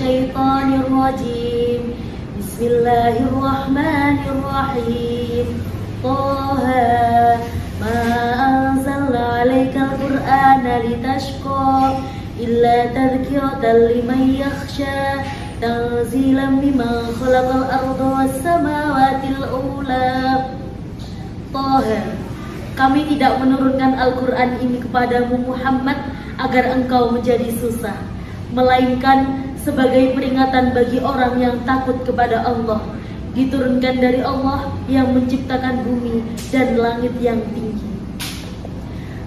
الشيطان الرجيم بسم الله الرحمن الرحيم طه ما أنزلنا عليك القرآن لتشقى إلا تذكرة لمن يخشى تنزيلا ممن خلق الأرض والسماوات الأولى طه. Kami tidak menurunkan Al-Quran ini kepadamu Muhammad agar engkau menjadi susah, melainkan sebagai peringatan bagi orang yang takut kepada Allah. Diturunkan dari Allah yang menciptakan bumi dan langit yang tinggi.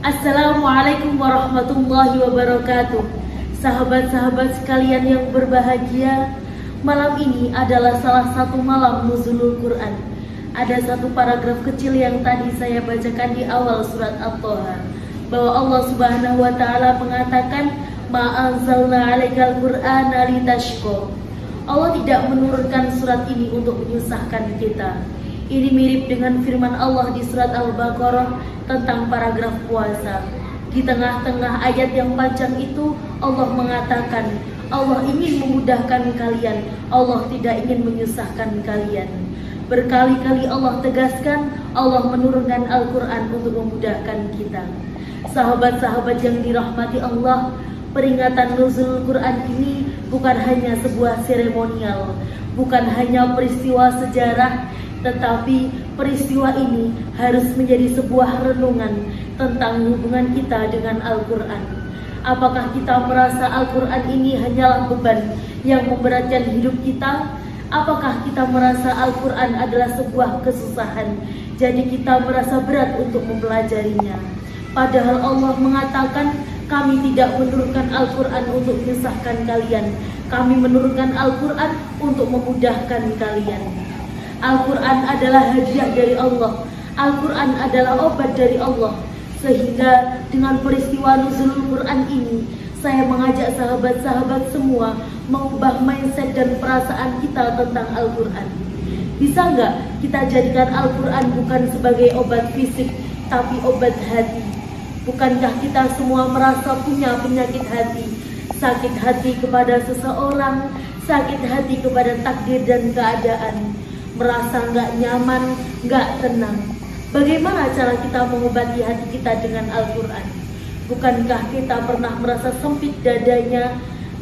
Assalamualaikum warahmatullahi wabarakatuh. Sahabat-sahabat sekalian yang berbahagia, malam ini adalah salah satu malam nuzulul Quran. Ada satu paragraf kecil yang tadi saya bacakan di awal surat At-Taha, bahwa Allah Subhanahu wa taala mengatakan ma anzalna 'alaikal qur'ana litashqa. Allah tidak menurunkan surat ini untuk menyusahkan kita. Ini mirip dengan firman Allah di surat Al-Baqarah tentang paragraf puasa. Di tengah-tengah ayat yang panjang itu Allah mengatakan Allah ingin memudahkan kalian, Allah tidak ingin menyusahkan kalian. Berkali-kali Allah tegaskan, Allah menurunkan Al-Quran untuk memudahkan kita. Sahabat-sahabat yang dirahmati Allah, peringatan nuzul Quran ini bukan hanya sebuah seremonial, bukan hanya peristiwa sejarah, tetapi peristiwa ini harus menjadi sebuah renungan tentang hubungan kita dengan Al-Quran. Apakah kita merasa Al-Quran ini hanyalah beban yang memberatkan hidup kita? Apakah kita merasa Al-Quran adalah sebuah kesusahan, jadi kita merasa berat untuk mempelajarinya? Padahal Allah mengatakan, kami tidak menurunkan Al-Quran untuk menyusahkan kalian, kami menurunkan Al-Quran untuk memudahkan kalian. Al-Quran adalah hadiah dari Allah, Al-Quran adalah obat dari Allah. Sehingga dengan peristiwa nuzulul Quran ini, saya mengajak sahabat-sahabat semua mengubah mindset dan perasaan kita tentang Al-Quran. Bisa nggak kita jadikan Al-Quran bukan sebagai obat fisik, tapi obat hati? Bukankah kita semua merasa punya penyakit hati? Sakit hati kepada seseorang, sakit hati kepada takdir dan keadaan, merasa nggak nyaman, nggak tenang. Bagaimana cara kita mengobati hati kita dengan Al-Quran? Bukankah kita pernah merasa sempit dadanya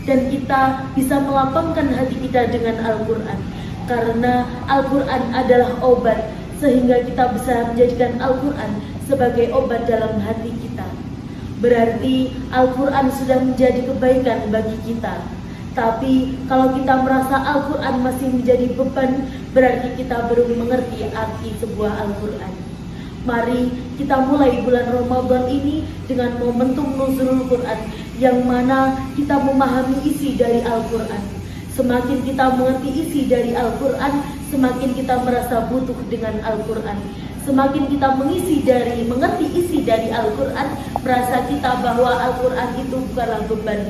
dan kita bisa melapangkan hati kita dengan Al-Quran? Karena Al-Quran adalah obat, sehingga kita bisa menjadikan Al-Quran sebagai obat dalam hati kita. Berarti Al-Quran sudah menjadi kebaikan bagi kita. Tapi kalau kita merasa Al-Quran masih menjadi beban, berarti kita belum mengerti arti sebuah Al-Quran. Mari kita mulai bulan Ramadan ini dengan momentum nuzulul Quran, yang mana kita memahami isi dari Al-Quran. Semakin kita mengerti isi dari Al-Quran, semakin kita merasa butuh dengan Al-Quran. Semakin kita mengerti isi dari Al-Quran, merasa kita bahwa Al-Quran itu bukanlah beban,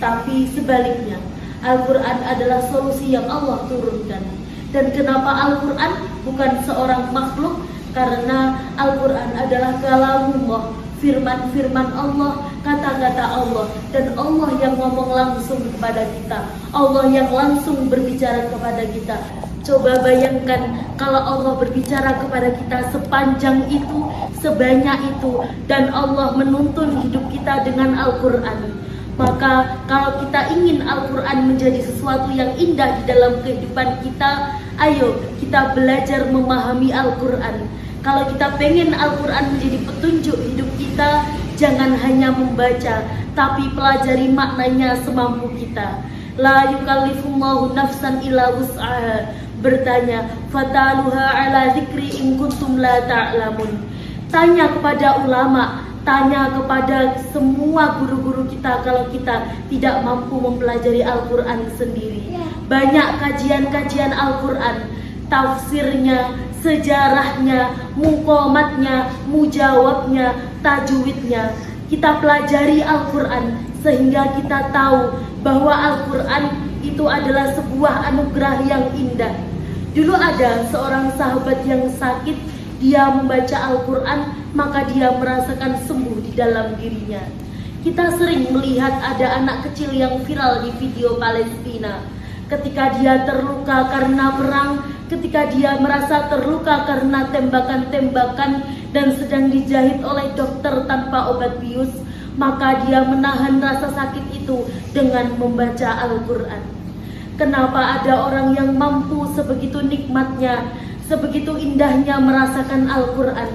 tapi sebaliknya, Al-Quran adalah solusi yang Allah turunkan. Dan kenapa Al-Quran bukan seorang makhluk? Karena Al-Quran adalah kalamullah, firman-firman Allah, kata-kata Allah, dan Allah yang ngomong langsung kepada kita, Allah yang langsung berbicara kepada kita. Coba bayangkan kalau Allah berbicara kepada kita sepanjang itu, sebanyak itu, dan Allah menuntun hidup kita dengan Al-Quran. Maka kalau kita ingin Al-Quran menjadi sesuatu yang indah di dalam kehidupan kita, ayo kita belajar memahami Al-Quran. Kalau kita pengen Al-Quran menjadi petunjuk hidup kita, jangan hanya membaca, tapi pelajari maknanya semampu kita. La yukallifullahu nafsan illa wus'aha. Bertanya, fataluha ala dzikri in kuntum la ta'lamun. Tanya kepada ulama, tanya kepada semua guru-guru kita kalau kita tidak mampu mempelajari Al-Quran sendiri. Banyak kajian-kajian Al-Quran, tafsirnya, sejarahnya, muqomatnya, mujawabnya, tajwidnya. Kita pelajari Al-Quran sehingga kita tahu bahwa Al-Quran itu adalah sebuah anugerah yang indah. Dulu ada seorang sahabat yang sakit, dia membaca Al-Quran, maka dia merasakan sembuh di dalam dirinya. Kita sering melihat ada anak kecil yang viral di video Palestina. ketika dia terluka karena perang, ketika dia merasa terluka karena tembakan-tembakan dan sedang dijahit oleh dokter tanpa obat bius, maka dia menahan rasa sakit itu dengan membaca Al-Quran. Kenapa ada orang yang mampu sebegitu nikmatnya, sebegitu indahnya merasakan Al-Quran?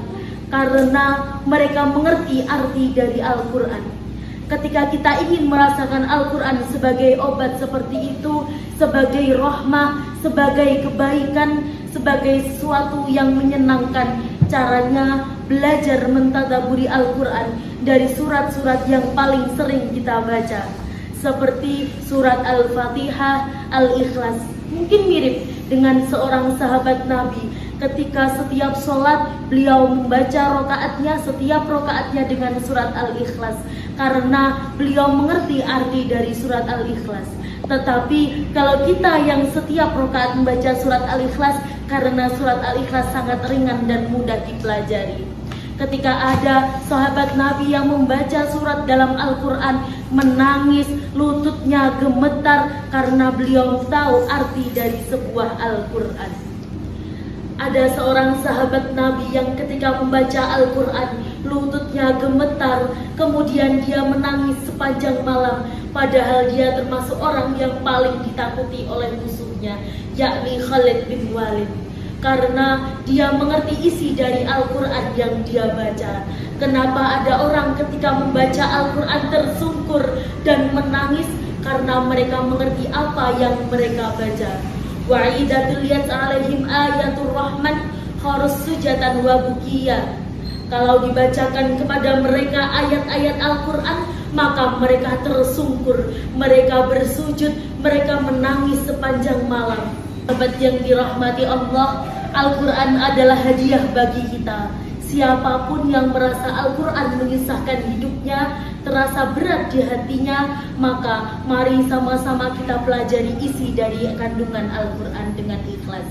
Karena mereka mengerti arti dari Al-Quran. Ketika kita ingin merasakan Al-Quran sebagai obat seperti itu, sebagai rahmah, sebagai kebaikan, sebagai sesuatu yang menyenangkan, caranya belajar mentadaburi Al-Quran dari surat-surat yang paling sering kita baca, seperti surat Al-Fatihah, Al-Ikhlas. Mungkin mirip dengan seorang sahabat Nabi, ketika setiap sholat beliau membaca setiap rokaatnya dengan surat Al-Ikhlas, karena beliau mengerti arti dari surat Al-Ikhlas. Tetapi kalau kita yang setiap rokaat membaca surat Al-Ikhlas, karena surat Al-Ikhlas sangat ringan dan mudah dipelajari. Ketika ada sahabat Nabi yang membaca surat dalam Al-Quran, menangis, lututnya gemetar karena beliau tahu arti dari sebuah Al-Quran. Ada seorang sahabat Nabi yang ketika membaca Al-Quran, lututnya gemetar, kemudian dia menangis sepanjang malam, padahal dia termasuk orang yang paling ditakuti oleh musuhnya, yakni Khalid bin Walid. Karena dia mengerti isi dari Al-Quran yang dia baca. Kenapa ada orang ketika membaca Al-Quran tersungkur dan menangis? Karena mereka mengerti apa yang mereka baca. Wa'idatul yat alaihim ayatul rahman kharus sujatan wa bukiya. Kalau dibacakan kepada mereka ayat-ayat Al-Quran, maka mereka tersungkur, mereka bersujud, mereka menangis sepanjang malam. Sahabat yang dirahmati Allah, Al-Quran adalah hadiah bagi kita. Siapapun yang merasa Al-Quran menyusahkan hidupnya, terasa berat di hatinya, maka mari sama-sama kita pelajari isi dari kandungan Al-Quran dengan ikhlas.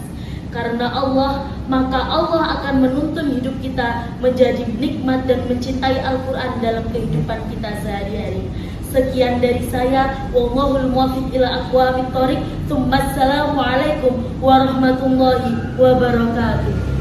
Karena Allah, maka Allah akan menuntun hidup kita menjadi nikmat dan mencintai Al-Quran dalam kehidupan kita sehari-hari. Sekian dari saya, wallahul muwaffiq ila aqwamit thoriq. Assalamualaikum warahmatullahi wabarakatuh.